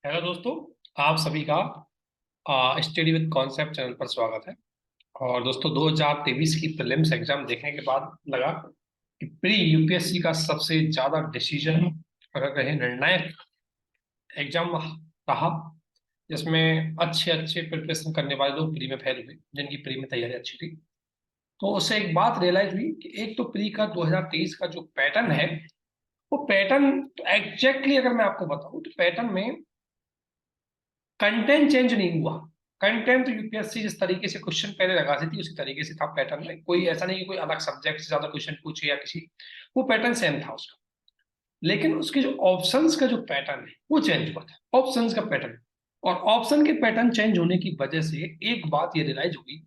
Hello दोस्तों, आप सभी का स्टडी विद कॉन्सेप्ट चैनल पर स्वागत है। और दोस्तों 2023 की प्रीलिम्स एग्जाम देखने के बाद लगा कि प्री यूपीएससी का सबसे ज्यादा डिसीजन, अगर कहें निर्णायक एग्जाम रहा, जिसमें अच्छे अच्छे प्रिपरेशन करने वाले लोग प्री में फेल हुए, जिनकी प्री में तैयारी अच्छी थी। तो उससे एक बात रियलाइज हुई कि एक तो प्री का 2023 का जो पैटर्न है, वो पैटर्न तो एग्जैक्टली अगर मैं आपको बताऊं तो पैटर्न में कंटेंट चेंज नहीं हुआ। कंटेंट तो यूपीएससी जिस तरीके से क्वेश्चन पहले लगाती थी उसी तरीके से था पैटर्न में। कोई ऐसा नहीं कि कोई अलग सब्जेक्ट से ज्यादा क्वेश्चन पूछे या किसी, वो पैटर्न सेम था उसका। लेकिन उसके जो ऑप्शंस का जो पैटर्न है वो चेंज हुआ था, ऑप्शंस का पैटर्न। और ऑप्शन के पैटर्न चेंज होने की वजह से एक बात ये रियलाइज हुई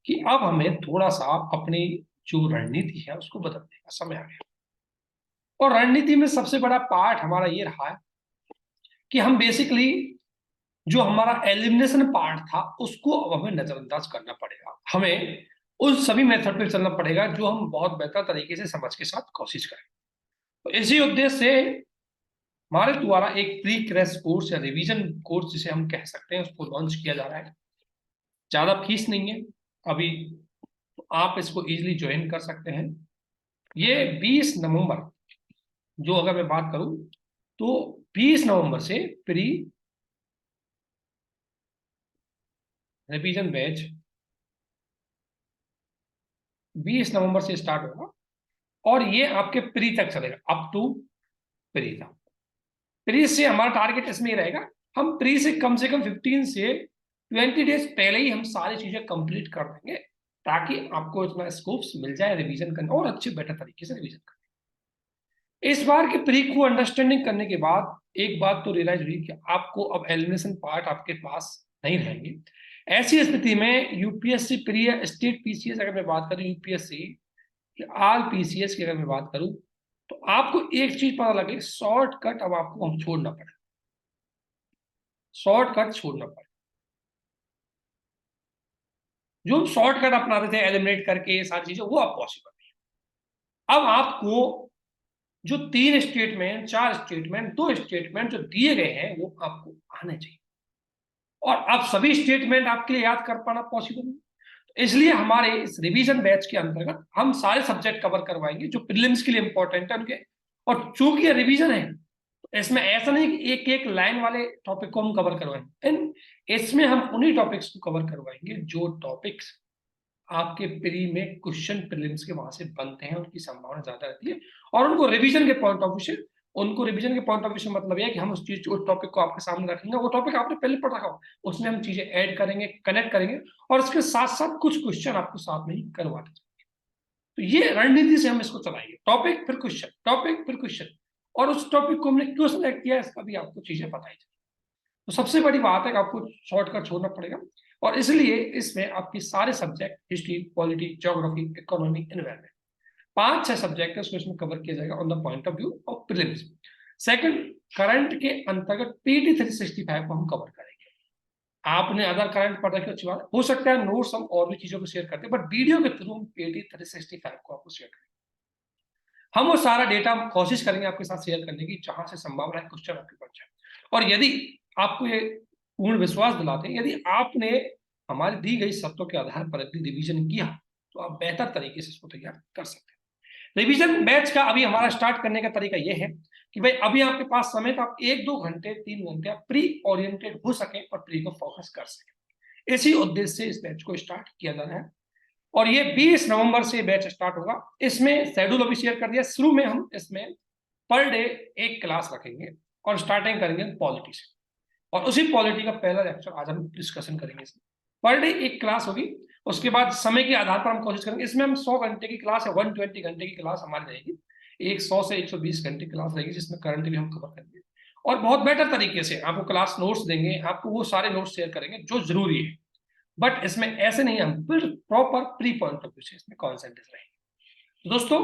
कि अब हमें थोड़ा सा अपनी जो रणनीति है उसको बदलने का समय आ गया। और रणनीति में सबसे बड़ा पार्ट हमारा ये रहा है कि हम बेसिकली जो हमारा एलिमिनेशन पार्ट था उसको अब हमें नजरअंदाज करना पड़ेगा। हमें उन सभी मेथड पे चलना पड़ेगा जो हम बहुत बेहतर तरीके से समझ के साथ कोशिश करें। तो इसी उद्देश्य से हमारे द्वारा एक प्री क्रैश कोर्स या रिवीजन कोर्स जिसे हम कह सकते हैं उसको लॉन्च किया जा रहा है। ज्यादा फीस नहीं है अभी, तो आप इसको इजीली ज्वाइन कर सकते हैं। ये 20 नवंबर, जो अगर मैं बात करूं तो 20 नवंबर से प्री रिवीजन बैच 20 नवंबर से स्टार्ट होगा और ये आपके प्री तक चलेगा, अप टू प्री तक। प्री से हमारा टारगेट इसमें ही रहेगा, हम प्री से कम 15 से 20 डेज पहले ही हम सारी चीजें कंप्लीट कर देंगे, ताकि आपको इतना स्कोप्स मिल जाए रिवीजन करने और अच्छे बेटर तरीके से रिवीजन करने। इस बार के प्री को अंडरस्टैंडिंग करने के बाद एक बात तो रियलाइज हुई कि आपको अब एलिमिनेशन पार्ट आपके पास नहीं रहेंगे। ऐसी स्थिति में यूपीएससी प्री स्टेट पीसीएस, अगर मैं बात करूं यूपीएससी आल पीसीएस की अगर मैं बात करूं, तो आपको एक चीज पता लगे, शॉर्टकट अब आपको हम छोड़ना पड़े, शॉर्टकट छोड़ना पड़े। जो हम शॉर्टकट अपना रहे थे एलिमिनेट करके ये सारी चीजें, वो अब पॉसिबल नहीं है। अब आपको जो 3 स्टेटमेंट, 4 स्टेटमेंट, 2 स्टेटमेंट जो दिए गए हैं वो आपको आने चाहिए। और अब सभी स्टेटमेंट आपके लिए याद कर पाना पॉसिबल नहीं, इसलिए हमारे इस रिवीजन बैच के अंतर्गत हम सारे सब्जेक्ट कवर करवाएंगे जो प्रीलिम्स के लिए इंपॉर्टेंट है उनके। और चूंकि ये रिवीजन है, इसमें ऐसा नहीं कि एक एक लाइन वाले टॉपिक को हम कवर करवाएंगे, इसमें हम उन्हीं टॉपिक्स को कवर करवाएंगे जो टॉपिक्स आपके प्री में क्वेश्चन प्रीलिम्स के वहां से बनते हैं, उनकी संभावना ज्यादा रहती है। और उनको रिवीजन के पॉइंट ऑफ व्यू से, उनको रिवीजन के पॉइंट ऑफ व्यू से मतलब है कि हम उस चीज, उस टॉपिक को आपके सामने रखेंगे, वो टॉपिक आपने पहले पढ़ रखा हो, उसमें हम चीजें ऐड करेंगे, कनेक्ट करेंगे, और उसके साथ साथ कुछ क्वेश्चन आपको साथ में ही करवा देंगे। तो ये रणनीति से हम इसको चलाएंगे, टॉपिक फिर क्वेश्चन, टॉपिक फिर क्वेश्चन। और उस टॉपिक को हमने क्यों सेलेक्ट किया इसका भी आपको चीजें बताई जाए। तो सबसे बड़ी बात है कि आपको शॉर्टकट छोड़ना पड़ेगा। और इसलिए इसमें आपकी सारे subject, history, polity, geography, economy, environment, 5-6 subject है उसको इसमें कवर किया जाएगा on the point of view of prelims. Second, current के अंतर्गत पीटी 365 को हम कवर करेंगे। आपने अदर करंट पढ़ रखे, अच्छी बात, हो सकता है नोट्स हम और भी चीजों को शेयर करते हैं, बट वीडियो के थ्रू हम पीटी 365 को आपको शेयर करेंगे। हम वो सारा डेटा कोशिश करेंगे आपके साथ शेयर करने की जहां से संभावना है क्वेश्चन आपके पास जाए। और यदि आपको ये पूर्ण विश्वास दिलाते हैं, यदि आपने हमारी दी गई शर्तों के आधार पर यदि रिवीजन किया, तो आप बेहतर तरीके से इसको तैयार कर सकते हैं। रिवीजन बैच का अभी हमारा स्टार्ट करने का तरीका यह है कि भाई अभी आपके पास समय, तो आप 1-2 घंटे 3 घंटे आप प्री ओरिएंटेड हो सके और प्री को फोकस कर सके। इसी उद्देश्य से इस बैच को स्टार्ट किया जा रहा है। और ये 20 नवंबर से बैच स्टार्ट होगा। इसमें शेड्यूल अभी शेयर कर दिया। शुरू में हम इसमें पर डे एक क्लास रखेंगे और स्टार्टिंग करेंगे पॉलिटी से, और उसी पॉलिटी का पहला लेक्चर आज हम डिस्कशन करेंगे। इसमें पर डे एक क्लास होगी। उसके बाद समय के आधार पर हम कोशिश करेंगे, इसमें हम 100 घंटे की क्लास है, 120 घंटे की क्लास हमारी रहेगी। एक 100 से 120 घंटे की क्लास रहेगी जिसमें करंट भी हम कवर करेंगे, और बहुत बेटर तरीके से आपको क्लास नोट्स देंगे, आपको वो सारे नोट्स शेयर करेंगे जो जरूरी है। बट इसमें ऐसे नहीं, हम proper pre point of view से इसमें कॉन्सेंट्रेट रहेंगे। तो दोस्तों,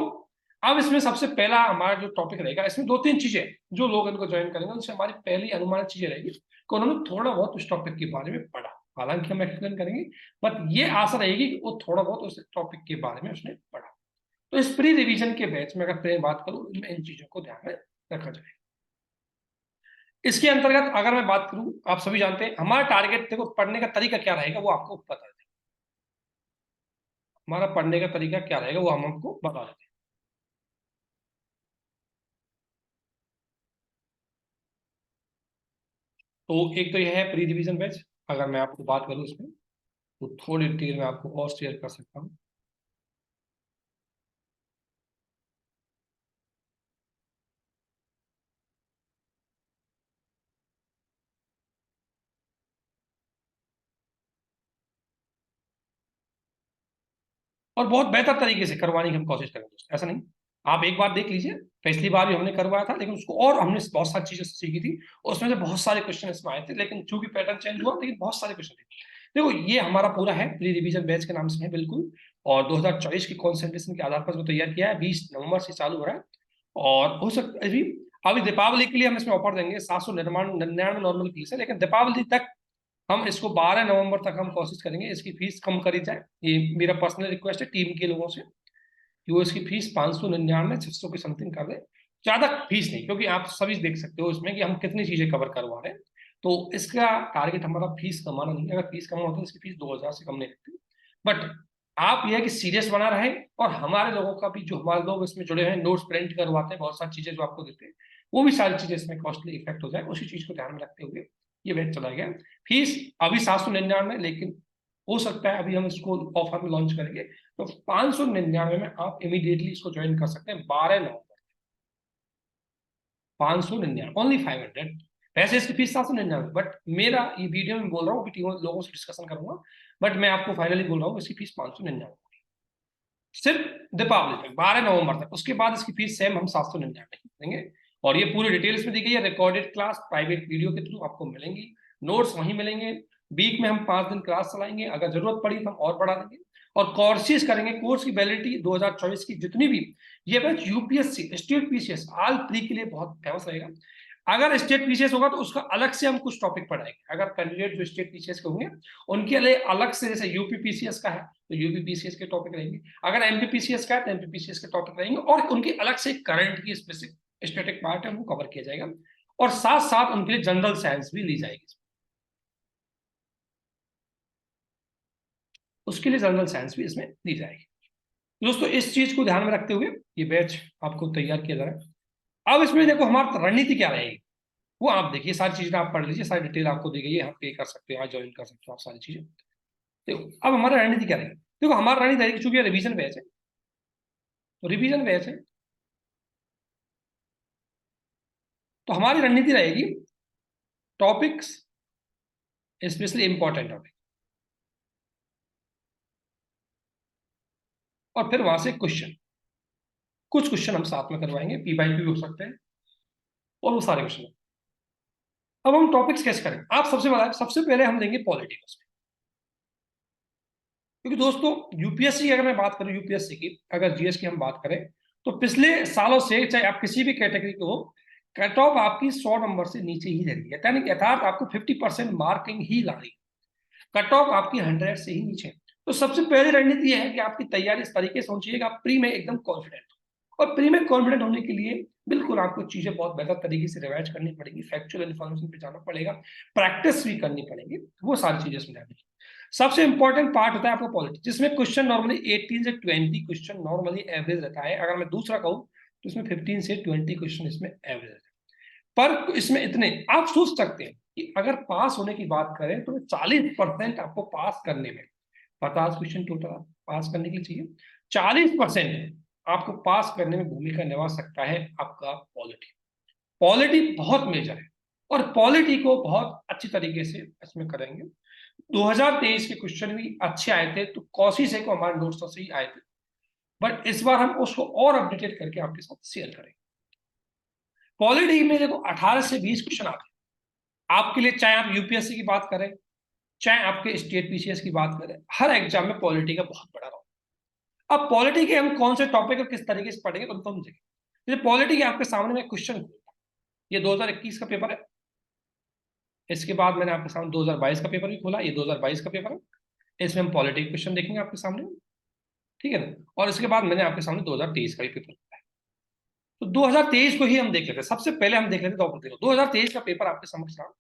अब इसमें सबसे पहला हमारा जो टॉपिक रहेगा, इसमें 2-3 चीजें जो लोग इनको ज्वाइन करेंगे उनसे हमारी पहली अनुमानित चीजें रहेगी कि उन्होंने थोड़ा बहुत उस टॉपिक के बारे में पढ़ा। हालांकि हम एक्सप्लेन करेंगे, बट ये आशा रहेगी कि वो थोड़ा बहुत उस टॉपिक के बारे में उसने पढ़ा। तो इस प्री रिवीजन के बैच में अगर मैं बात करूं, इन चीजों को ध्यान में रखा जाए। इसके अंतर्गत अगर मैं बात करूं, आप सभी जानते हैं हमारा टारगेट, देखो पढ़ने का तरीका क्या रहेगा वो आपको पता है। हमारा पढ़ने का तरीका क्या रहेगा वो हम आपको बता देते हैं। तो एक तो यह है प्री रिवीजन बैच। अगर मैं आपको बात करूं इसमें, तो थोड़ी डिटेल में आपको और शेयर कर सकता हूं। और बहुत बेहतर तरीके से करवाने की हम कोशिश करेंगे दोस्तों, ऐसा नहीं। आप एक बार देख लीजिए, पिछली बार भी हमने करवाया था, लेकिन उसको और हमने बहुत सारी चीजें सीखी थी। उसमें से बहुत सारे क्वेश्चन इसमें आए थे, लेकिन चूंकि पैटर्न चेंज हुआ, लेकिन बहुत सारे क्वेश्चन थे। देखो ये हमारा पूरा है, प्री रिवीजन बैच के नाम से है बिल्कुल। और 2024 की कॉन्सेंट्रेशन के आधार पर जो तैयार किया है, 20 नवंबर से चालू हो रहा है। और हो सकता है अभी दीपावली के लिए हम इसमें ऑफर देंगे, 799 नॉर्मल फीस है, लेकिन दीपावली तक हम इसको 12 नवंबर तक हम कोशिश करेंगे इसकी फीस कम करी जाए। ये मेरा पर्सनल रिक्वेस्ट है टीम के लोगों से, कि वो इसकी फीस 599 600 की समथिंग कर दें। ज्यादा फीस नहीं, क्योंकि आप सभी देख सकते हो इसमें कि हम कितनी चीजें कवर करवा रहे हैं। तो इसका टारगेट हमारा फीस कमाना नहीं है। अगर फीस कम होता है तो इसकी फीस 2000 से कम नहीं रखती। बट आप यह है कि सीरियस बना रहे, और हमारे लोगों का भी, जो हमारे लोग इसमें जुड़े हैं, नोट्स प्रिंट करवाते हैं, बहुत सारी चीजें जो आपको देते हैं, वो भी सारी चीजें इसमें कॉस्टली इफेक्ट हो जाए, उसी चीज को ध्यान में रखते हुए ये बैच चला गया। फीस अभी 799, लेकिन हो सकता है अभी हम इसको ऑफर में लॉन्च करेंगे, तो 599 में आप इमीडिएटली इसको ज्वाइन कर सकते हैं 12 नवंबर। 599, ओनली 500। वैसे इसकी फीस 799, बट मेरा ये वीडियो में बोल रहा हूँ कि टीम लोगों से डिस्कशन करूंगा, बट मैं आपको फाइनली बोल रहा हूँ इसकी फीस 599, सिर्फ दीपावली तक, 12 नवंबर तक। उसके बाद इसकी फीस सेम हम 799 देंगे। और ये पूरी डिटेल्स में दी गई है, रिकॉर्डेड क्लास प्राइवेट वीडियो के थ्रू आपको मिलेंगी, नोट्स वहीं मिलेंगे। वीक में हम 5 दिन क्लास चलाएंगे, अगर जरूरत पड़ी तो हम और बढ़ा देंगे। और कोर्सेज करेंगे, कोर्स की वैलिडिटी 2024 की जितनी भी, ये बैच यूपीएससी स्टेट पीसीएस आल प्री के लिए बहुत फेमस रहेगा। अगर स्टेट पीसीएस होगा तो उसका अलग से हम कुछ टॉपिक पढ़ाएंगे। अगर कैंडिडेट जो स्टेट पीसीएस के होंगे उनके लिए अलग से, जैसे यूपी पीसीएस का है तो यूपी पीसीएस के टॉपिक रहेंगे, अगर एमपी पीसीएस का है तो एमपी पीसीएस के टॉपिक रहेंगे, और उनकी अलग से करंट की स्पेसिफिक स्टैटिक पार्ट है वो कवर किया जाएगा। और साथ साथ उनके लिए जनरल साइंस भी ली जाएगी, उसके लिए जनरल साइंस भी इसमें दी जाएगी। दोस्तों इस चीज को ध्यान में रखते हुए ये बैच आपको तैयार किया जा रहा है। अब इसमें देखो हमारी रणनीति क्या रहेगी, वो आप देखिए, सारी चीजें आप पढ़ लीजिए, सारी डिटेल आपको दी गई है, आप पे कर सकते हो, यहाँ ज्वाइन कर सकते हो आप सारी चीजें। देखो अब हमारा रणनीति क्या रहेगी, देखो हमारा रणनीति रहेगी, चूंकि रिवीजन बैच है, तो रिवीजन बैच है, तो हमारी रणनीति रहेगी टॉपिक्स, स्पेशली इंपॉर्टेंट टॉपिक, और फिर वहां से क्वेश्चन, कुछ क्वेश्चन हम साथ में करवाएंगे, पी बाई पी हो सकते हैं, और वो सारे क्वेश्चन। अब हम टॉपिक्स कैसे करेंगे, आप सबसे पहले हम देंगे पॉलिटिक्स, क्योंकि दोस्तों यूपीएससी की अगर मैं बात करूं, यूपीएससी की अगर जीएस की हम बात करें, तो पिछले सालों से चाहे आप किसी भी कैटेगरी के हो, कट ऑफ आपकी 100 नंबर से नीचे ही रह रही है, यानी अर्थात आपको 50% मार्किंग ही ला रही है, कट ऑफ आपकी 100 से ही नीचे। तो सबसे पहली रणनीति यह है कि आपकी तैयारी इस तरीके से होनी चाहिए कि आप प्री में एकदम कॉन्फिडेंट हो। और प्री में कॉन्फिडेंट होने के लिए बिल्कुल आपको चीजें बहुत बेहतर तरीके से रिवाइज करनी पड़ेगी, फैक्चुअल इन्फॉर्मेशन पे जाना पड़ेगा, प्रैक्टिस भी करनी पड़ेगी, वो सारी चीजें समझानी। सबसे इंपॉर्टेंट पार्ट होता है आपका पॉलिटी, जिसमें क्वेश्चन नॉर्मली 18 से 20 क्वेश्चन नॉर्मली एवरेज रहता है। अगर मैं दूसरा कहूँ तो इसमें 15 से 20 क्वेश्चन इसमें एवरेज है। पर इसमें इतने आप सोच सकते हैं कि अगर पास होने की बात करें तो 40% आपको पास करने में, 50 क्वेश्चन टोटल आप पास करने के लिए चाहिए, 40% आपको पास करने में भूमिका निभा सकता है आपका पॉलिटी। पॉलिटी बहुत मेजर है, और पॉलिटी को बहुत अच्छी तरीके से इसमें करेंगे। 2023 के क्वेश्चन भी अच्छे आए थे, तो कौशी से को हमारे दोस्तों से ही आए थे, बट इस बार हम उसको और अपडेटेड करके आपके साथ शेयर करेंगे। पॉलिटी में देखो 18 से 20 क्वेश्चन आते हैं आपके लिए, चाहे आप यूपीएससी की बात करें, चाहे आपके स्टेट पीसीएस की बात करें, हर एग्जाम में पॉलिटी का बहुत बड़ा रोल। अब पॉलिटी के हम कौन से टॉपिक और किस तरीके से पढ़ेंगे तो हम देखें। जैसे पॉलिटी के आपके सामने में क्वेश्चन, ये 2021 का पेपर है, इसके बाद मैंने आपके सामने 2022 का पेपर भी खोला, ये 2022 का पेपर है, इसमें हम पॉलिटी क्वेश्चन देखेंगे आपके सामने, ठीक है ना। और इसके बाद मैंने आपके सामने 2023 का भी पेपर खोला है। तो 2023 को ही हम देख लेते हैं, सबसे पहले हम देख लेते हैं। 2023 का पेपर आपके समक्ष रहा।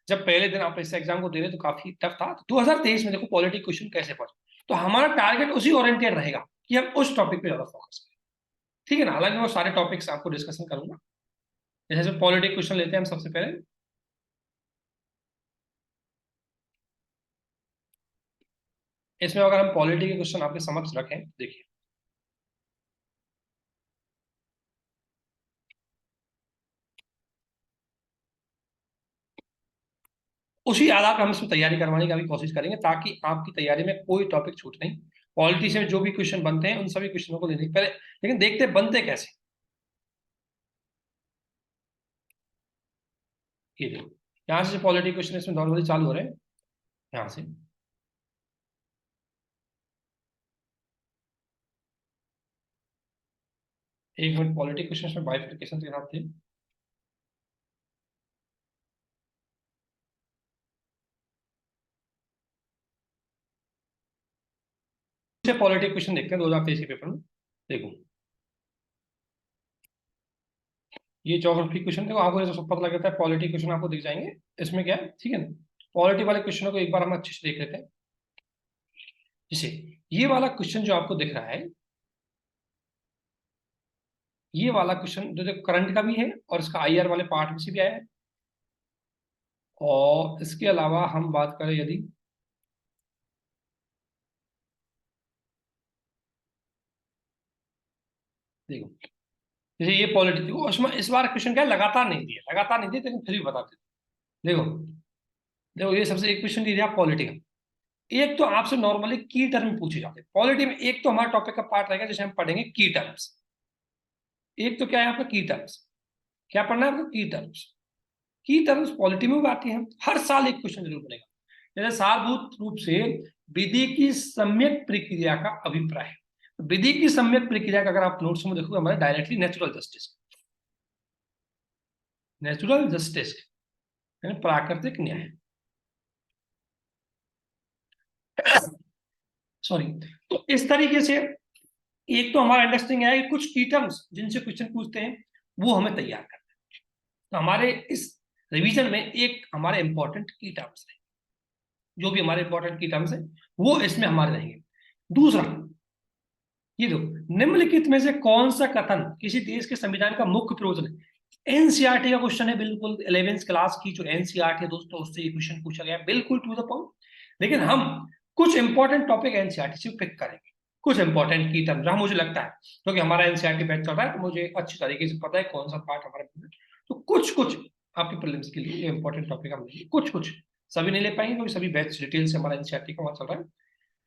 जब पहले दिन आप इस एग्जाम को दे रहे तो काफी टफ था। तो 2023 में देखो पॉलिटी क्वेश्चन कैसे पढ़े, तो हमारा टारगेट उसी ओरिएंटेड रहेगा कि हम उस टॉपिक पे ज्यादा फोकस करें, ठीक है ना। हालांकि मैं सारे टॉपिक्स आपको डिस्कशन करूंगा। जैसे पॉलिटी क्वेश्चन लेते हैं हम सबसे पहले। इसमें अगर हम पॉलिटी के क्वेश्चन आपके समक्ष रखें, देखिए उसी आधार पर हम इसमें तैयारी करवाने का भी कोशिश करेंगे, ताकि आपकी तैयारी में कोई टॉपिक छूट नहीं। पॉलिटी से जो भी क्वेश्चन बनते हैं उन सभी क्वेश्चनों को लेने पहले, लेकिन देखते बनते कैसे। ये देखो, यहाँ से पॉलिटी क्वेश्चन इसमें नॉर्मली चालू हो रहे हैं, यहाँ से। एक मिनट, पॉलिटी क्वेश्चन में बाइफिकेशन के साथ थे। पॉलिटी क्वेश्चन देखते हैं 2023 के पेपर में। देखो ये ज्योग्राफी क्वेश्चन, देखो आपको सब पता लग जाता है, पॉलिटी क्वेश्चन आपको दिख जाएंगे। इसमें क्या है, ठीक है ना। पॉलिटी वाले क्वेश्चनों को एक बार हम अच्छे से देख लेते हैं। जैसे ये वाला क्वेश्चन जो आपको दिख रहा है, ये वाला क्वेश्चन जो करंट का भी है और इसका आईआर वाले पार्ट में से भी आया है। और इसके अलावा हम बात करें यदि, देखो जैसे ये पॉलिटी, देखो उसमें इस बार क्वेश्चन क्या है, लगातार नहीं दिया, लगातार नहीं दिया, लेकिन फिर भी बता देते। देखो देखो ये सबसे एक क्वेश्चन दिया पॉलिटी का। एक तो आपसे नॉर्मली की टर्म पूछे जाते हैं पॉलिटी में। एक तो हमारा टॉपिक का पार्ट रहेगा जैसे हम पढ़ेंगे की टर्म्स। एक तो क्या है आपका की टर्म्स, क्या पढ़ना है आपको की टर्म्स। की टर्म्स पॉलिटी में भी आती है, हर साल एक क्वेश्चन जरूर बनेगा। जैसे सारभूत रूप से विधि की सम्यक प्रक्रिया का अभिप्राय है। विधि की सम्यक प्रक्रिया का अगर आप नोट्स में देखोगे हमारे directly natural justice, natural justice यानी प्राकृतिक न्याय, सॉरी। तो इस तरीके से एक तो हमारा अंडरस्टैंडिंग है कि कुछ की टर्म्स जिनसे क्वेश्चन पूछते हैं वो हमें तैयार करना है। तो हमारे इस रिवीजन में एक हमारे इंपॉर्टेंट की टर्म्स है, जो भी हमारे इंपॉर्टेंट की टर्म्स है वो इसमें हमारे रहेंगे। दूसरा ये दो, निम्नलिखित में से कौन सा कथन किसी देश के संविधान का मुख्य प्रयोजन है। एनसीईआरटी का क्वेश्चन है, बिल्कुल 11th क्लास की जो एनसीईआरटी है दोस्तों, उससे ये क्वेश्चन पूछा गया, बिल्कुल टू द पॉइंट। लेकिन हम कुछ इंपॉर्टेंट टॉपिक एनसीईआरटी से पिक करेंगे, कुछ इंपॉर्टेंट की टर्म जहां मुझे लगता है, क्योंकि हमारा एनसीईआरटी बैच चल रहा है तो मुझे अच्छी तरीके से पता है कौन सा पार्ट हमारा। तो कुछ कुछ आपके प्रीलिम्स के लिए इंपॉर्टेंट टॉपिक हम लेंगे, कुछ कुछ, सभी नहीं ले पाएंगे क्योंकि सभी बैच डिटेल से हमारा एनसीईआरटी का वहां चल रहा है।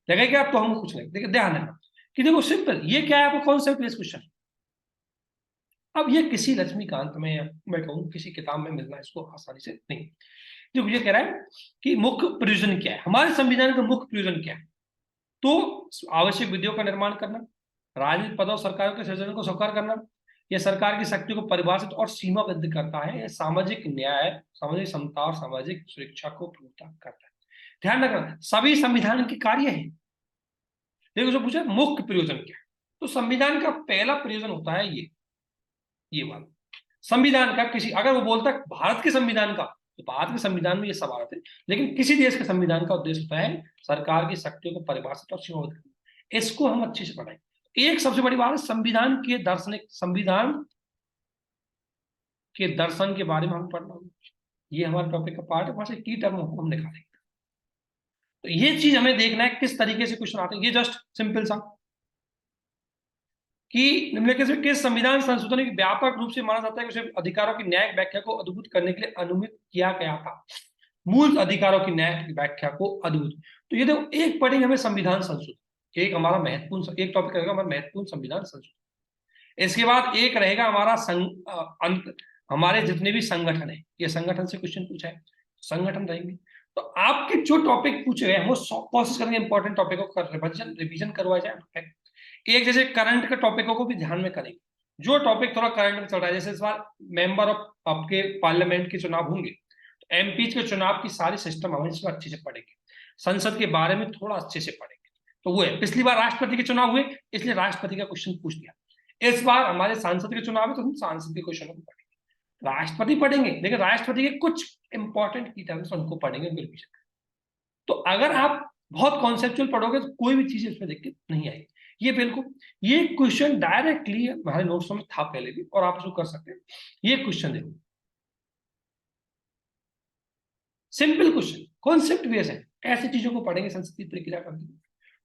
लगेगा आप तो हम कुछ नहीं, देखिए ध्यान रखना कि देखो सिंपल ये क्या है, आपको कॉन्सेप्ट बेस्ड क्वेश्चन। अब ये किसी लक्ष्मीकांत में या मैं कहूँ किसी किताब में मिलना इसको आसानी से नहीं। जो ये कह रहा है कि मुख्य प्रयोजन क्या है, हमारे संविधान का मुख्य प्रयोजन क्या है। तो आवश्यक विधियों का निर्माण करना, राजनीतिक पदों सरकारों के सृजन को साकार करना, यह सरकार की शक्ति को परिभाषित और सीमाबद्ध करता है, यह सामाजिक न्याय, सामाजिक समता और सामाजिक सुरक्षा को प्रभुता करता है। ध्यान रखना सभी संविधान के कार्य है। देखो जो पूछा मुख्य प्रयोजन क्या है, तो संविधान का पहला प्रयोजन होता है ये वाला। संविधान का किसी, अगर वो बोलता है भारत के संविधान का, तो भारत के संविधान में ये सब आते हैं, लेकिन किसी देश के संविधान का उद्देश्य होता है सरकार की शक्तियों को परिभाषित और सीमाबद्ध करना। इसको हम अच्छे से पढ़ाएंगे। एक सबसे बड़ी बात है संविधान के दार्शनिक, संविधान के दर्शन के बारे में हम पढ़ना होगा। ये हमारे टॉपिक का पार्ट है, वहां से की टर्म हम निकालेंगे। तो ये चीज हमें देखना है किस तरीके से क्वेश्चन आते हैं। ये जस्ट सिंपल सा कि निम्नलिखित में किस संविधान संशोधन की व्यापक रूप से माना जाता है कि उसे अधिकारों की न्यायिक व्याख्या को अद्भुत करने के लिए अनुमित किया गया था। मूल अधिकारों की न्यायिक व्याख्या को अद्भुत। तो ये देखो एक पढ़ेंगे हमें संविधान संशोधन, एक हमारा महत्वपूर्ण एक टॉपिक रहेगा हमारा महत्वपूर्ण संविधान संशोधन। इसके बाद एक रहेगा हमारा हमारे जितने भी संगठन है, ये संगठन से क्वेश्चन पूछा है, संगठन रहेंगे। तो आपके जो टॉपिक पूछे गए वो कोशिश करेंगे इंपॉर्टेंट टॉपिकों का रिवीजन करवाया जाए। एक जैसे करंट के टॉपिकों को भी ध्यान में करेंगे, जो टॉपिक थोड़ा करंट में चल रहा है। जैसे इस बार मेंबर ऑफ आपके पार्लियामेंट के चुनाव होंगे, तो एमपी के चुनाव की सारी सिस्टम हम इसमें अच्छे से पढ़ेंगे, संसद के बारे में थोड़ा अच्छे से पढ़ेंगे। तो वो है, पिछली बार राष्ट्रपति के चुनाव हुए इसलिए राष्ट्रपति का क्वेश्चन पूछ दिया, इस बार हमारे सांसद के चुनाव है तो हम सांसद के क्वेश्चन को पढ़ेंगे, राष्ट्रपति पढ़ेंगे लेकिन राष्ट्रपति के कुछ इंपॉर्टेंट की टर्म्स उनको पढ़ेंगे, उनको रिवीजन। तो अगर आप बहुत कॉन्सेप्चुअल पढ़ोगे तो कोई भी चीज इसमें दिक्कत नहीं आएगी। ये बिल्कुल, ये क्वेश्चन डायरेक्टली हमारे नोट्स में था पहले भी, और आप इसको कर सकते हैं। ये क्वेश्चन देखो, सिंपल क्वेश्चन, कॉन्सेप्ट बेस है, ऐसी चीजों को पढ़ेंगे संसदीय प्रक्रिया करते हैं।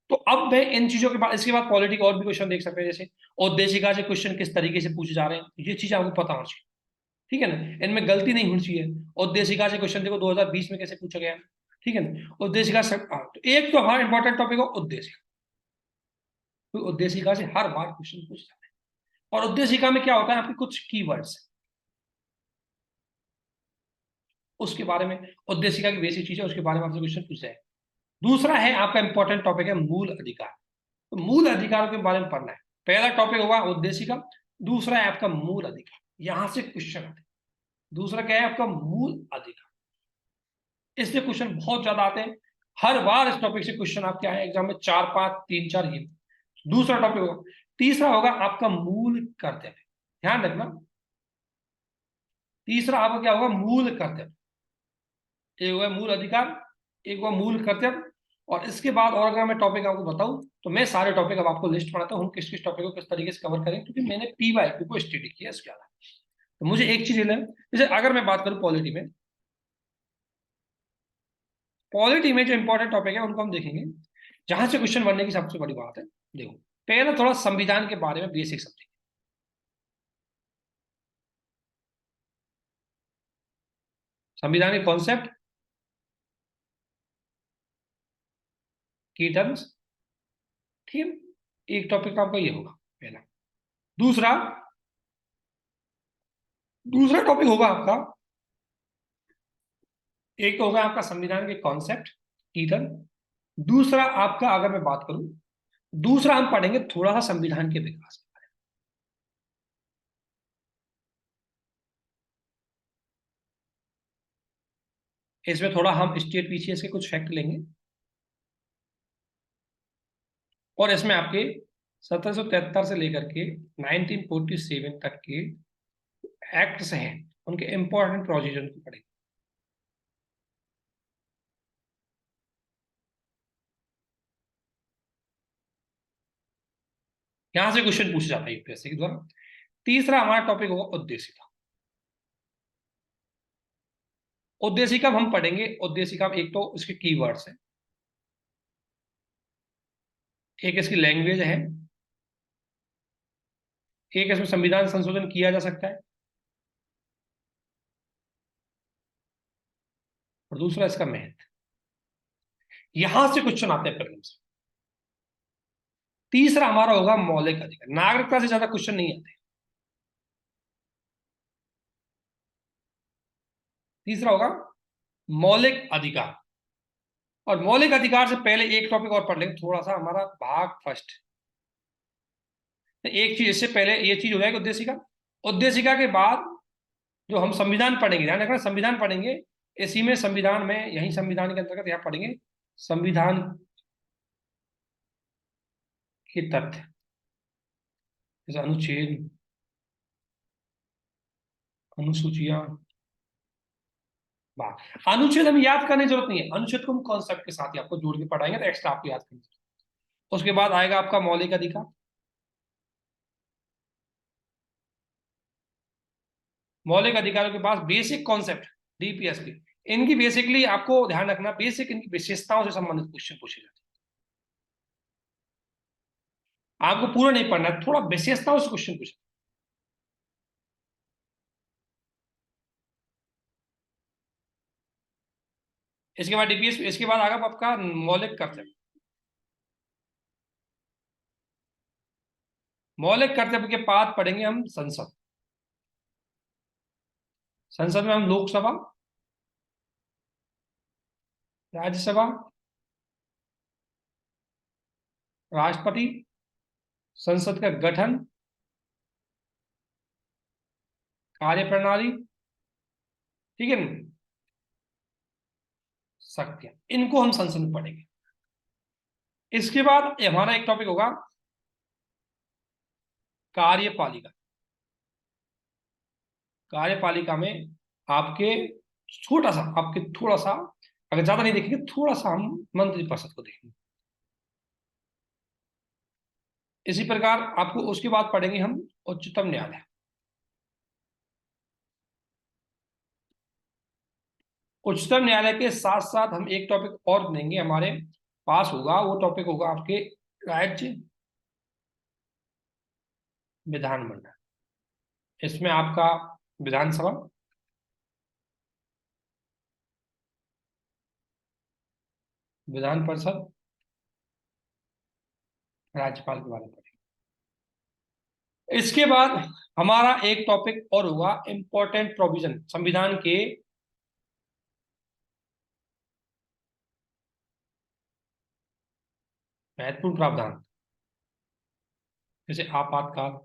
तो अब मैं इन चीजों के बाद, इसके बाद पॉलिटी और भी क्वेश्चन देख सकते हैं, जैसे उद्देशिका से क्वेश्चन किस तरीके से पूछे जा रहे हैं, ये चीज आपको पता होना चाहिए, ठीक है ना, इनमें गलती नहीं होनी चाहिए। उद्देशिका से क्वेश्चन देखो 2020 में कैसे पूछा गया, ठीक है ना, उद्देशिका से तो एक तो हमारा इंपॉर्टेंट टॉपिक हो उद्देशिका, तो उद्देशिका से हर बार क्वेश्चन पूछ जाते हैं। और उद्देशिका में क्या होता है, आपके कुछ कीवर्ड्स, उसके बारे में, उद्देशिका की बेसिक चीज है उसके बारे में आपसे क्वेश्चन पूछ जाए। दूसरा है आपका इंपॉर्टेंट टॉपिक है मूल अधिकार, तो मूल अधिकारों के बारे में पढ़ना है। पहला टॉपिक होगा उद्देशिका, दूसरा है आपका मूल अधिकार, यहां से क्वेश्चन आते हैं। दूसरा क्या है आपका मूल अधिकार, इससे क्वेश्चन बहुत ज्यादा आते हैं, हर बार इस टॉपिक से क्वेश्चन आपके आए एग्जाम में, 4 5 3 4 ये दूसरा टॉपिक होगा। तीसरा होगा आपका मूल कर्तव्य, ध्यान रखना, तीसरा आपका क्या होगा, मूल कर्तव्य। एक हुआ मूल अधिकार, एक हुआ मूल कर्तव्य, और इसके बाद और अगर मैं टॉपिक आपको बताऊं तो मैं सारे टॉपिक अब आपको लिस्ट बनाता हूं, हम किस किस टॉपिक को किस तरीके से कवर करें, क्योंकि मैंने PYQ को स्टडी किया इसके अलावा। तो मुझे एक चीज लेना है, जैसे अगर मैं बात करूं पॉलिटी में, पॉलिटी में जो इंपॉर्टेंट टॉपिक है उनको हम देखेंगे, जहां से क्वेश्चन बनने की सबसे बड़ी बात है। देखो, पहले थोड़ा संविधान के बारे में बेसिक समझेंगे, संविधान के कॉन्सेप्ट की टर्म्स, ठीक है, एक टॉपिक आपका ये होगा पहला। दूसरा, दूसरा टॉपिक होगा आपका, एक तो होगा आपका संविधान के कॉन्सेप्ट की टर्म, दूसरा आपका अगर मैं बात करूं, दूसरा हम पढ़ेंगे थोड़ा सा संविधान के विकास के बारे में। इसमें थोड़ा हम स्टेट पीसीएस के कुछ फैक्ट लेंगे, और इसमें आपके 1773 से लेकर के 1947 तक के एक्ट्स हैं, उनके इंपॉर्टेंट प्रोविजन को पढ़ेंगे। यहां से क्वेश्चन पूछा जाता है यूपीएससी के द्वारा। तीसरा हमारा टॉपिक होगा उद्देशिका, उद्देशिका हम पढ़ेंगे, उद्देशिका एक तो इसके कीवर्ड्स है, एक इसकी लैंग्वेज है, एक इसमें संविधान संशोधन किया जा सकता है, और दूसरा इसका महत्व। यहां से क्वेश्चन आते हैं प्रीलिम्स में। तीसरा हमारा होगा मौलिक अधिकार, नागरिकता से ज्यादा क्वेश्चन नहीं आते। तीसरा होगा मौलिक अधिकार, और मौलिक अधिकार से पहले एक टॉपिक और पढ़ लेंगे थोड़ा सा, हमारा भाग फर्स्ट। एक चीज इससे पहले ये चीज हो जाएगी उद्देशिका, उद्देशिका के बाद जो हम संविधान पढ़ेंगे, ध्यान रखना संविधान पढ़ेंगे, इसी में संविधान में, यही संविधान के अंतर्गत यहाँ पढ़ेंगे संविधान के तथ्य, जैसे अनुच्छेद, अनुसूचियां, बात, अनुच्छेद हमें याद करने की जरूरत नहीं है, अनुच्छेद को हम कॉन्सेप्ट के साथ ही आपको जोड़ के पढ़ाएंगे, तो एक्स्ट्रा आपको याद करनी जरूरत है। उसके बाद आएगा आपका मौलिक अधिकार, मौलिक अधिकारों के पास बेसिक कॉन्सेप्ट डीपीएस की, इनकी बेसिकली आपको ध्यान रखना, बेसिक इनकी विशेषताओं से संबंधित क्वेश्चन पूछे जाते हैं, आपको पूरा नहीं पढ़ना है, थोड़ा विशेषताओं से क्वेश्चन पूछे। इसके बाद डीपीएस, इसके बाद आएगा आपका मौलिक कर्तव्य, मौलिक कर्तव्य के बाद पढ़ेंगे हम संसद, संसद में हम लोकसभा, राज्यसभा, राष्ट्रपति, संसद का गठन, कार्यप्रणाली, ठीक है ना, शक्तियां, इनको हम संसद में पढ़ेंगे। इसके बाद हमारा एक टॉपिक होगा कार्यपालिका, कार्यपालिका में आपके थोड़ा सा अगर ज्यादा नहीं देखेंगे, थोड़ा सा हम मंत्रिपरिषद को देखेंगे। इसी प्रकार आपको उसके बाद पढ़ेंगे हम उच्चतम न्यायालय। उच्चतम न्यायालय के साथ साथ हम एक टॉपिक और देंगे, हमारे पास होगा, वो टॉपिक होगा आपके राज्य विधानमंडल। इसमें आपका विधानसभा, विधान परिषद, राज्यपाल के बारे में पढ़ेंगे। इसके बाद हमारा एक टॉपिक और होगा इंपॉर्टेंट प्रोविजन, संविधान के महत्वपूर्ण प्रावधान, जैसे आपातकाल,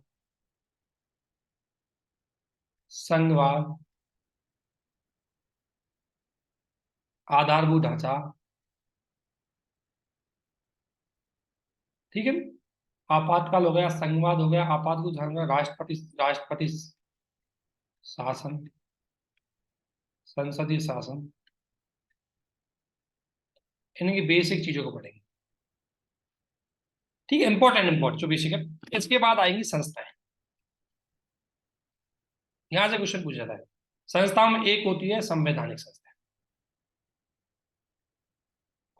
संघवाद, आधारभूत ढांचा, ठीक है। आपातकाल हो गया, संघवाद हो गया, आपातभूत ढांचा, राष्ट्रपति शासन, संसदीय शासन, इनकी बेसिक चीजों को पढ़ेंगे, ठीक है। इंपॉर्टेंट जो बेसिक है। इसके बाद आएंगी संस्थाएं। यहां से क्वेश्चन पूछा जाता है। संस्थाओं में एक होती है संवैधानिक संस्था,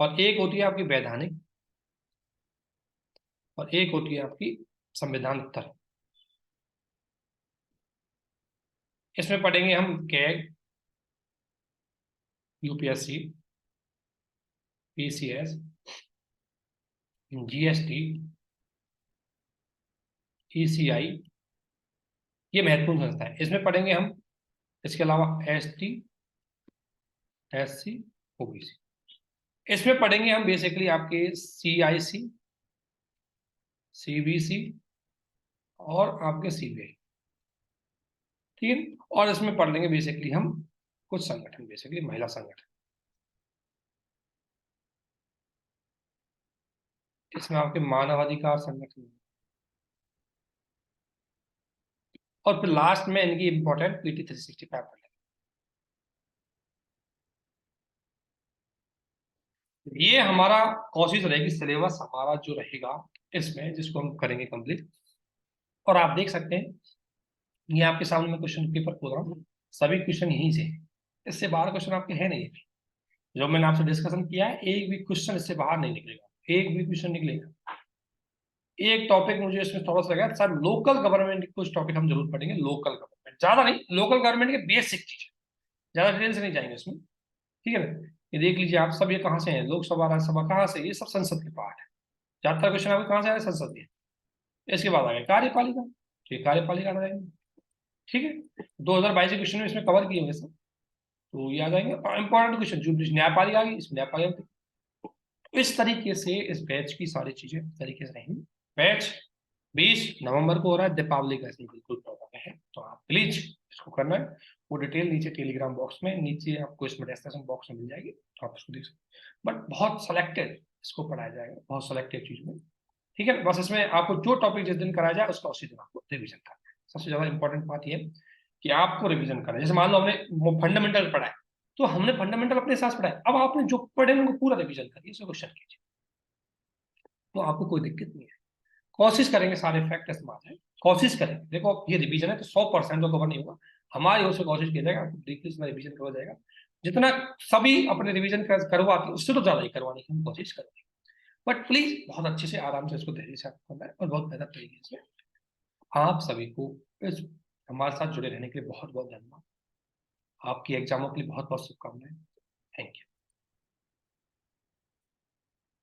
और एक होती है आपकी वैधानिक, और एक होती है आपकी संविधानोत्तर। इसमें पढ़ेंगे हम CAG, UPSC, PCS, GST, ECI, ये महत्वपूर्ण संस्था है। इसमें पढ़ेंगे हम, इसके अलावा एसटी, एससी, ओबीसी। इसमें पढ़ेंगे हम बेसिकली आपके सीआईसी, सीबीसी और आपके सीबीआई, ठीक है। और इसमें पढ़ लेंगे बेसिकली हम कुछ संगठन, बेसिकली महिला संगठन। इसमें आपके मानवाधिकार संगठन, और फिर लास्ट में इनकी इंपॉर्टेंट पीटी 365 पढ़ लेंगे। ये हमारा कोशिश रहेगी, सिलेबस हमारा जो रहेगा इसमें, जिसको हम करेंगे कंप्लीट। और आप देख सकते हैं, ये आपके सामने मैं क्वेश्चन पेपर खोल रहा हूँ, सभी क्वेश्चन यहीं से हैं। इससे बाहर क्वेश्चन आपके है नहीं। जो मैंने आपसे डिस्कशन किया है, एक भी क्वेश्चन इससे बाहर नहीं निकलेगा, एक भी क्वेश्चन निकलेगा। एक टॉपिक मुझे इसमें थोड़ा सा लगा सर, लोकल गवर्नमेंट के कुछ टॉपिक हम जरूर पढ़ेंगे, लोकल गवर्नमेंट ज्यादा नहीं, लोकल गवर्नमेंट के बेसिक चीज, ज्यादा डिटेल से नहीं जाएंगे इसमें, ठीक है ना। ये देख लीजिए आप सब, ये कहाँ से है, लोकसभा राज्यसभा कहाँ से, ये सब संसद के पार्ट है। ज्यादातर क्वेश्चन आपके कहाँ से आए, संसद के। इसके बाद आ गया कार्यपालिका, तो ये कार्यपालिका आ जाएंगे, ठीक है। 2022 के क्वेश्चन में इसमें कवर किए हुए सब, तो ये आ जाएंगे। और इंपॉर्टेंट क्वेश्चन जो न्यायपालिका आ गई, इसमें न्यायपालिका। इस तरीके से इस बैच की सारी चीजें तरीके से रहेंगी। बैच 20 नवंबर को हो रहा है, दीपावली का इसमें बिल्कुल प्रॉब्लम है, तो आप प्लीज इसको करना है। वो डिटेल नीचे टेलीग्राम बॉक्स में, नीचे आपको इसमें डिस्क्रिप्शन बॉक्स में मिल जाएगी, तो आप इसको देख सकते। बट बहुत सेलेक्टेड इसको पढ़ाया जाएगा, बहुत सेलेक्टेड चीज में, ठीक है। बस इसमें आपको जो टॉपिक जिस दिन कराया जाए उसका उसी दिन आपको रिविजन करना है। सबसे ज्यादा इंपॉर्टेंट बात ये है कि आपको रिविजन करना है। जैसे मान लो हमने फंडामेंटल पढ़ा है, तो हमने फंडामेंटल अपने साथ पढ़ा है, अब आपने जो पढ़े उनको पूरा रिविजन करिए, इसको क्वेश्चन कीजिए, तो आपको कोई दिक्कत नहीं है। कोशिश करेंगे सारे फैक्ट इसमें आ जाए, कोशिश करेंगे। देखो ये रिवीजन है तो 100% तो कवर नहीं होगा, हमारी ओर से कोशिश की जाएगा, आपको ब्रीफली इसमें रिवीजन करवा जाएगा। जितना सभी अपने रिवीजन करवाते उससे तो ज्यादा ही करवाने की हम कोशिश करेंगे। बट प्लीज बहुत अच्छे से आराम से इसको धैर्य से आपको करना है, और बहुत बेहतर तरीके से। आप सभी को इस हमारे साथ जुड़े रहने के लिए बहुत बहुत धन्यवाद। आपकी एग्जामों के लिए बहुत बहुत शुभकामनाएं। Thank you.